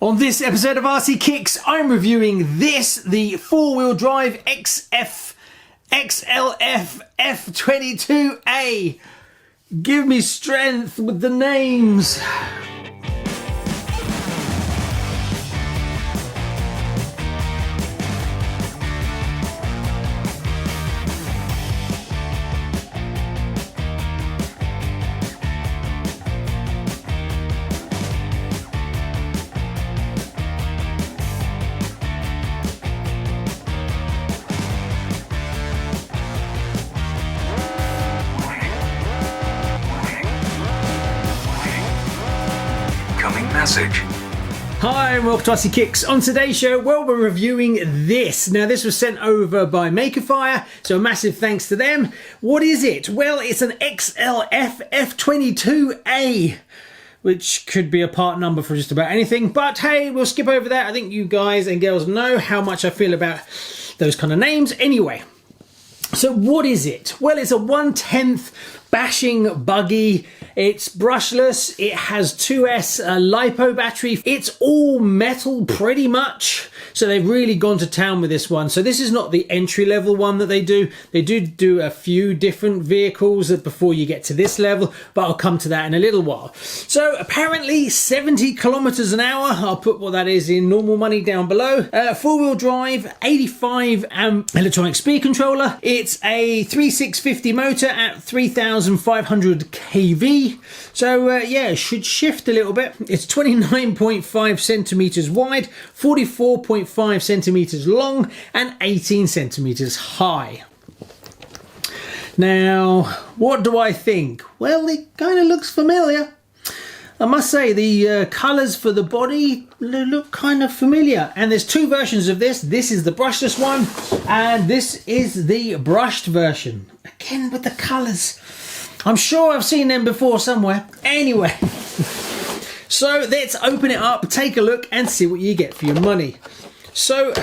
On this episode of RC Kicks, I'm reviewing this, the four-wheel drive XLF F22A. Give me strength with the names. Message. Hi and welcome to RC Kicks. On today's show, well, we're reviewing this. Now, this was sent over by Makerfire, so a massive thanks to them. What is it? Well, it's an XLF F22A, which could be a part number for just about anything. But hey, we'll skip over that. I think you guys and girls know how much I feel about those kind of names. Anyway, so what is it? Well, it's a 1/10 bashing buggy. It's brushless. It has 2S LiPo battery. It's all metal pretty much. So they've really gone to town with this one. So this is not the entry level one that they do. They do a few different vehicles before you get to this level, but I'll come to that in a little while. So apparently 70 kilometers an hour. I'll put what that is in normal money down below. Four-wheel drive, 85 amp electronic speed controller. It's a 3650 motor at 3,500 kV. So yeah, it should shift a little bit. It's 29.5 centimeters wide, 44.5 centimeters long, and 18 centimeters high. Now, what do I think? Well, it kind of looks familiar. I must say, the colours for the body look kind of familiar. And there's two versions of this. This is the brushless one, and this is the brushed version. Again, with the colours. I'm sure I've seen them before somewhere. Anyway, so let's open it up, take a look, and see what you get for your money. So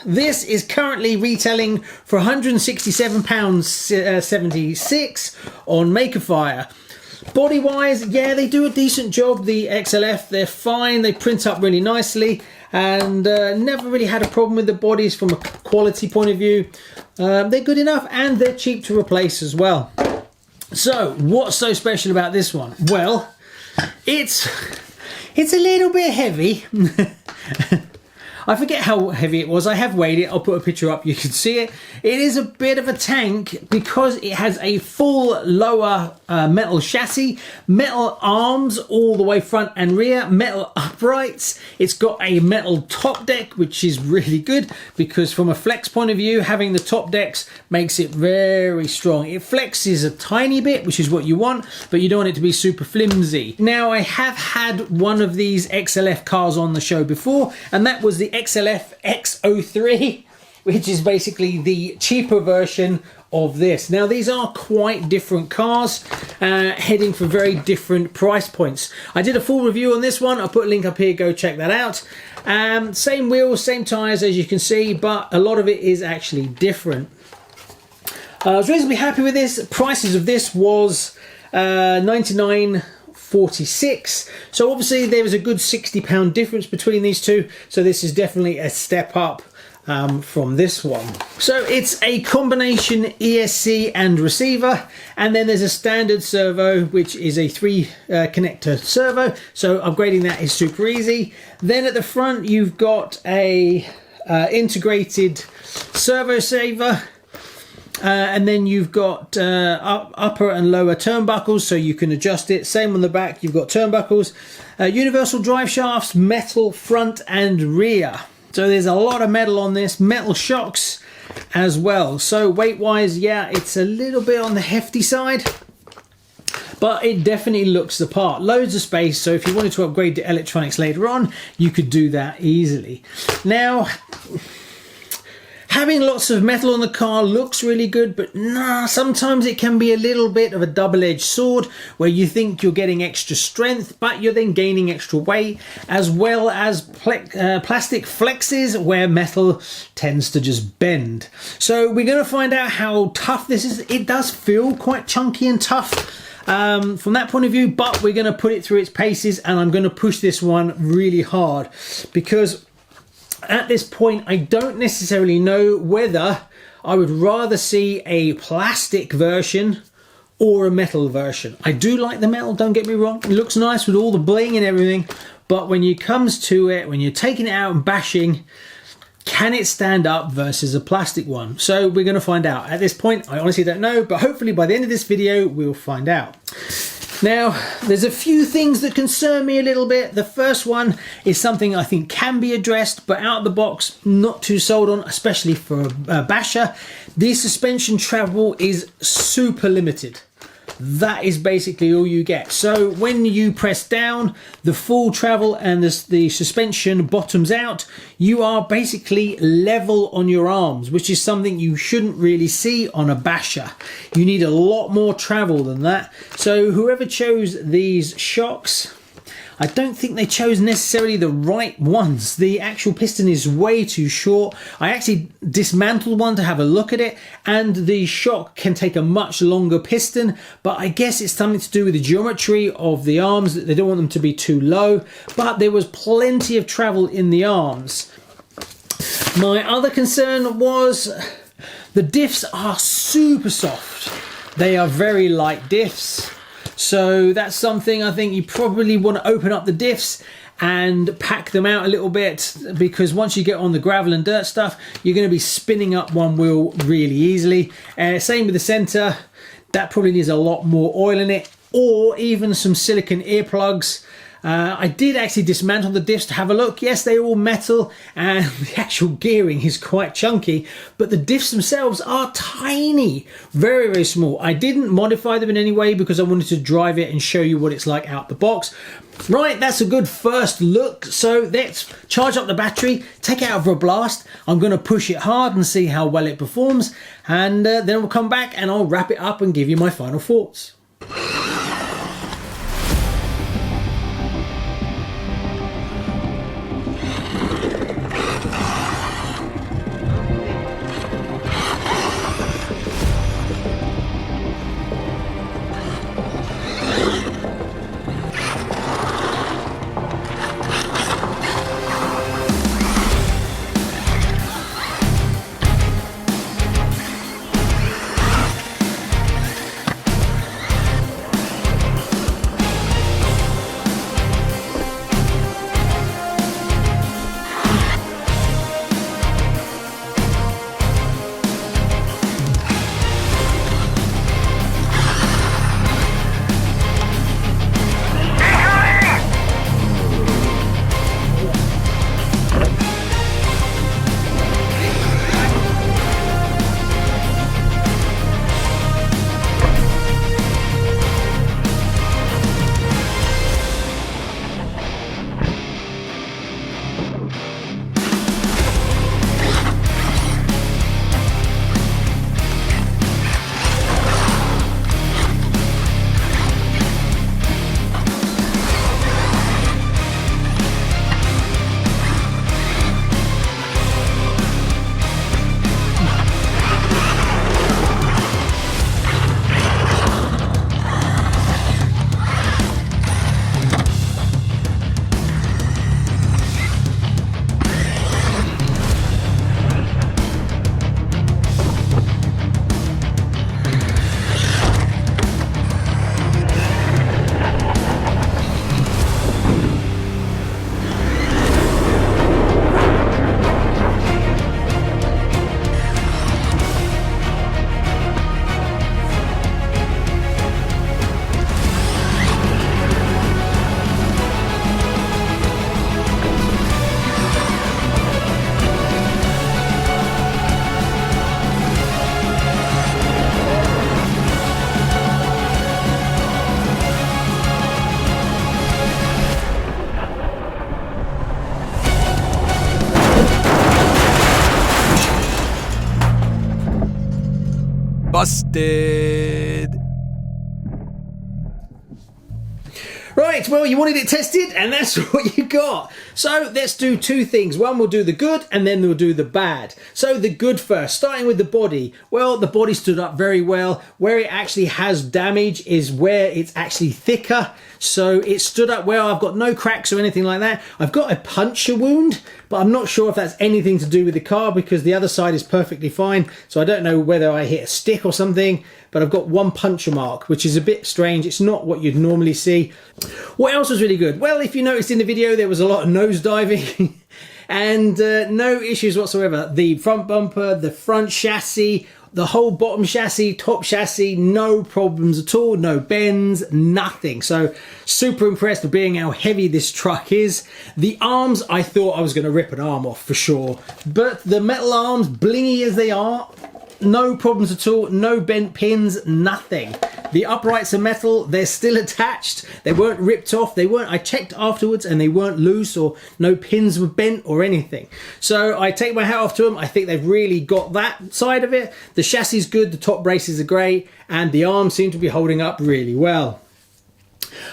this is currently retailing for £167.76 on Makerfire. Body-wise, yeah, they do a decent job. The XLF, they're fine. They print up really nicely, and never really had a problem with the bodies from a quality point of view. They're good enough, and they're cheap to replace as well. So, what's so special about this one? Well, it's a little bit heavy. I forget how heavy it was. I have weighed it. I'll put a picture up. You can see it. It is a bit of a tank because it has a full lower metal chassis, metal arms all the way front and rear, metal uprights. It's got a metal top deck, which is really good because from a flex point of view, having the top decks makes it very strong. It flexes a tiny bit, which is what you want, but you don't want it to be super flimsy. Now, I have had one of these XLF cars on the show before, and that was the XLF X03, which is basically the cheaper version of this. Now, these are quite different cars, heading for very different price points. I did a full review on this one. I'll put a link up here, go check that out. Same wheels, same tyres as you can see, but a lot of it is actually different. I was reasonably happy with this. Prices of this was $99.46. So obviously there is a good £60 difference between these two. So this is definitely a step up from this one. So it's a combination ESC and receiver, and then there's a standard servo, which is a 3 connector servo. So upgrading that is super easy. Then at the front you've got a integrated servo saver. And then you've got upper and lower turnbuckles, so you can adjust it. Same on the back, you've got turnbuckles. Universal drive shafts, metal front and rear. So there's a lot of metal on this. Metal shocks as well. So weight-wise, yeah, it's a little bit on the hefty side, but it definitely looks the part. Loads of space, so if you wanted to upgrade the electronics later on, you could do that easily. Now, having lots of metal on the car looks really good, but nah, sometimes it can be a little bit of a double-edged sword where you think you're getting extra strength, but you're then gaining extra weight, as well as plastic flexes where metal tends to just bend. So we're going to find out how tough this is. It does feel quite chunky and tough. from that point of view, but we're going to put it through its paces, and I'm going to push this one really hard because at this point I don't necessarily know whether I would rather see a plastic version or a metal version. I do like the metal, don't get me wrong. It looks nice with all the bling and everything, but when it comes to it, when you're taking it out and bashing, can it stand up versus a plastic one? So we're going to find out. At this point, I honestly don't know, but hopefully by the end of this video, we'll find out. Now, there's a few things that concern me a little bit. The first one is something I think can be addressed, but out of the box, not too sold on, especially for a basher. The suspension travel is super limited. That is basically all you get. So when you press down, the full travel and the suspension bottoms out, you are basically level on your arms, which is something you shouldn't really see on a basher. You need a lot more travel than that. So whoever chose these shocks, I don't think they chose necessarily the right ones. The actual piston is way too short. I actually dismantled one to have a look at it, and the shock can take a much longer piston, but I guess it's something to do with the geometry of the arms, that they don't want them to be too low, but there was plenty of travel in the arms. My other concern was the diffs are super soft. They are very light diffs. So that's something I think you probably want to open up the diffs and pack them out a little bit, because once you get on the gravel and dirt stuff, you're going to be spinning up one wheel really easily. Same with the center. That probably needs a lot more oil in it, or even some silicone earplugs. I did actually dismantle the diffs to have a look. Yes, they're all metal and the actual gearing is quite chunky, but the diffs themselves are tiny, very, very small. I didn't modify them in any way because I wanted to drive it and show you what it's like out the box. Right, that's a good first look. So let's charge up the battery, take it out for a blast. I'm going to push it hard and see how well it performs, and then we'll come back and I'll wrap it up and give you my final thoughts. Busted. Right, well, you wanted it tested, and that's what you got. So let's do two things. One, we'll do the good, and then we'll do the bad. So the good first, starting with the body. Well, the body stood up very well. Where it actually has damage is where it's actually thicker. So it stood up well. I've got no cracks or anything like that. I've got a puncture wound, but I'm not sure if that's anything to do with the car because the other side is perfectly fine. So I don't know whether I hit a stick or something, but I've got one puncture mark, which is a bit strange. It's not what you'd normally see. What else was really good? Well, if you noticed in the video, there was a lot of nose diving and no issues whatsoever. The front bumper, the front chassis, the whole bottom chassis, top chassis, no problems at all, no bends, nothing. So super impressed with being how heavy this truck is. The arms, I thought I was going to rip an arm off for sure, but the metal arms, blingy as they are, no problems at all, no bent pins, nothing. The uprights are metal, they're still attached, they weren't ripped off, I checked afterwards and they weren't loose or no pins were bent or anything. So I take my hat off to them, I think they've really got that side of it. The chassis is good, the top braces are great, and the arms seem to be holding up really well.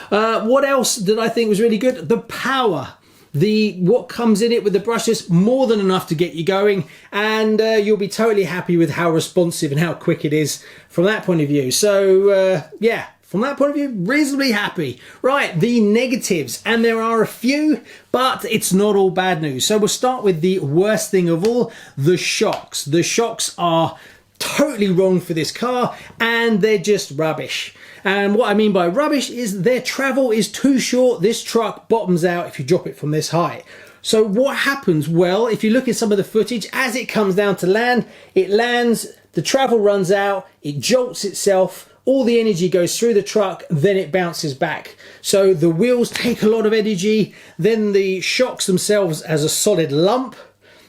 What else did I think was really good? The power. What comes in it with the brushless, more than enough to get you going, and you'll be totally happy with how responsive and how quick it is from that point of view. So yeah, from that point of view, reasonably happy. Right, the negatives, and there are a few, but it's not all bad news. So we'll start with the worst thing of all, the shocks. The shocks are totally wrong for this car, and they're just rubbish. And what I mean by rubbish is their travel is too short. This truck bottoms out if you drop it from this height. So what happens? Well, if you look at some of the footage, as it comes down to land, it lands, the travel runs out, it jolts itself, all the energy goes through the truck, then it bounces back. So the wheels take a lot of energy, then the shocks themselves as a solid lump,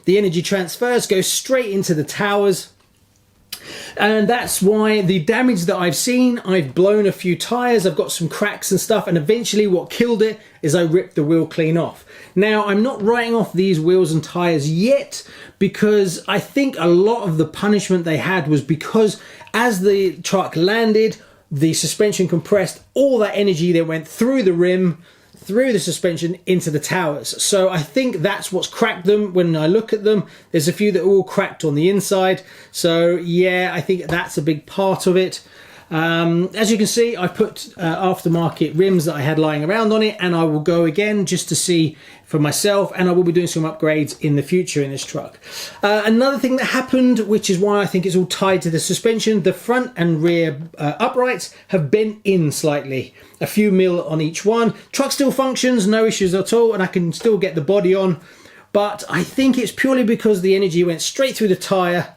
the energy transfers, goes straight into the towers. And that's why the damage that I've seen, I've blown a few tyres, I've got some cracks and stuff, and eventually what killed it is I ripped the wheel clean off. Now, I'm not writing off these wheels and tyres yet because I think a lot of the punishment they had was because as the truck landed, the suspension compressed, all that energy that went through the rim, through the suspension into the towers. So I think that's what's cracked them. When I look at them, there's a few that are all cracked on the inside. So yeah, I think that's a big part of it. As you can see, I put aftermarket rims that I had lying around on it, and I will go again just to see for myself, and I will be doing some upgrades in the future in this truck. Another thing that happened, which is why I think it's all tied to the suspension, the front and rear uprights have bent in slightly, a few mil on each one. Truck still functions, no issues at all, and I can still get the body on, but I think it's purely because the energy went straight through the tyre,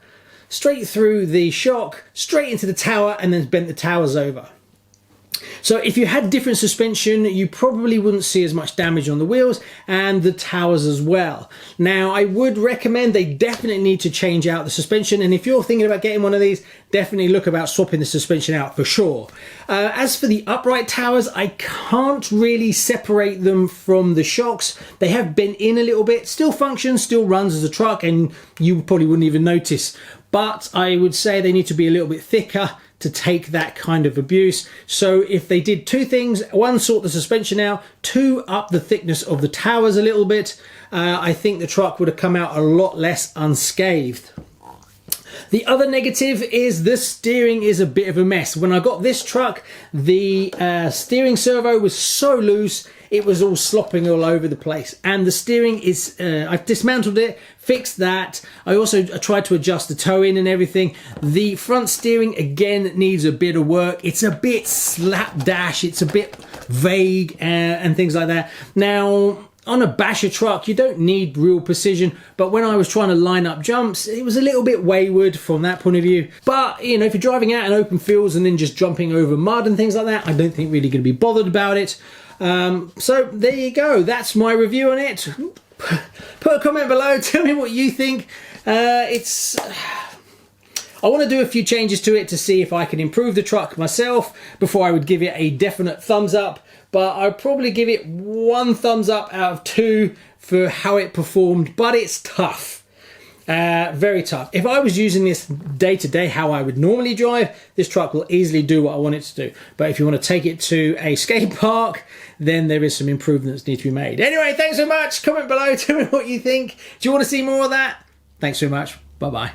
straight through the shock, straight into the tower, and then bent the towers over. So if you had different suspension, you probably wouldn't see as much damage on the wheels and the towers as well. Now, I would recommend they definitely need to change out the suspension, and if you're thinking about getting one of these, definitely look about swapping the suspension out for sure. As for the upright towers, I can't really separate them from the shocks. They have bent in a little bit, still functions, still runs as a truck, and you probably wouldn't even notice. But I would say they need to be a little bit thicker to take that kind of abuse. So if they did two things, one, sort the suspension out, two, up the thickness of the towers a little bit, I think the truck would have come out a lot less unscathed. The other negative is the steering is a bit of a mess. When I got this truck, the steering servo was so loose, it was all slopping all over the place. And the steering is, I've dismantled it, fixed that. I also tried to adjust the toe in and everything. The front steering, again, needs a bit of work. It's a bit slapdash, it's a bit vague and things like that. Now, on a basher truck, you don't need real precision, but when I was trying to line up jumps, it was a little bit wayward from that point of view. But, you know, if you're driving out in open fields and then just jumping over mud and things like that, I don't think really going to be bothered about it. So there you go. That's my review on it. Put a comment below. Tell me what you think. I want to do a few changes to it to see if I can improve the truck myself before I would give it a definite thumbs up. But I'd probably give it 1 thumbs up out of 2 for how it performed, but it's tough. Very tough. If I was using this day to day, how I would normally drive, this truck will easily do what I want it to do. But if you want to take it to a skate park, then there is some improvements need to be made. Anyway, thanks so much. Comment below, tell me what you think. Do you want to see more of that? Thanks so much. Bye-bye.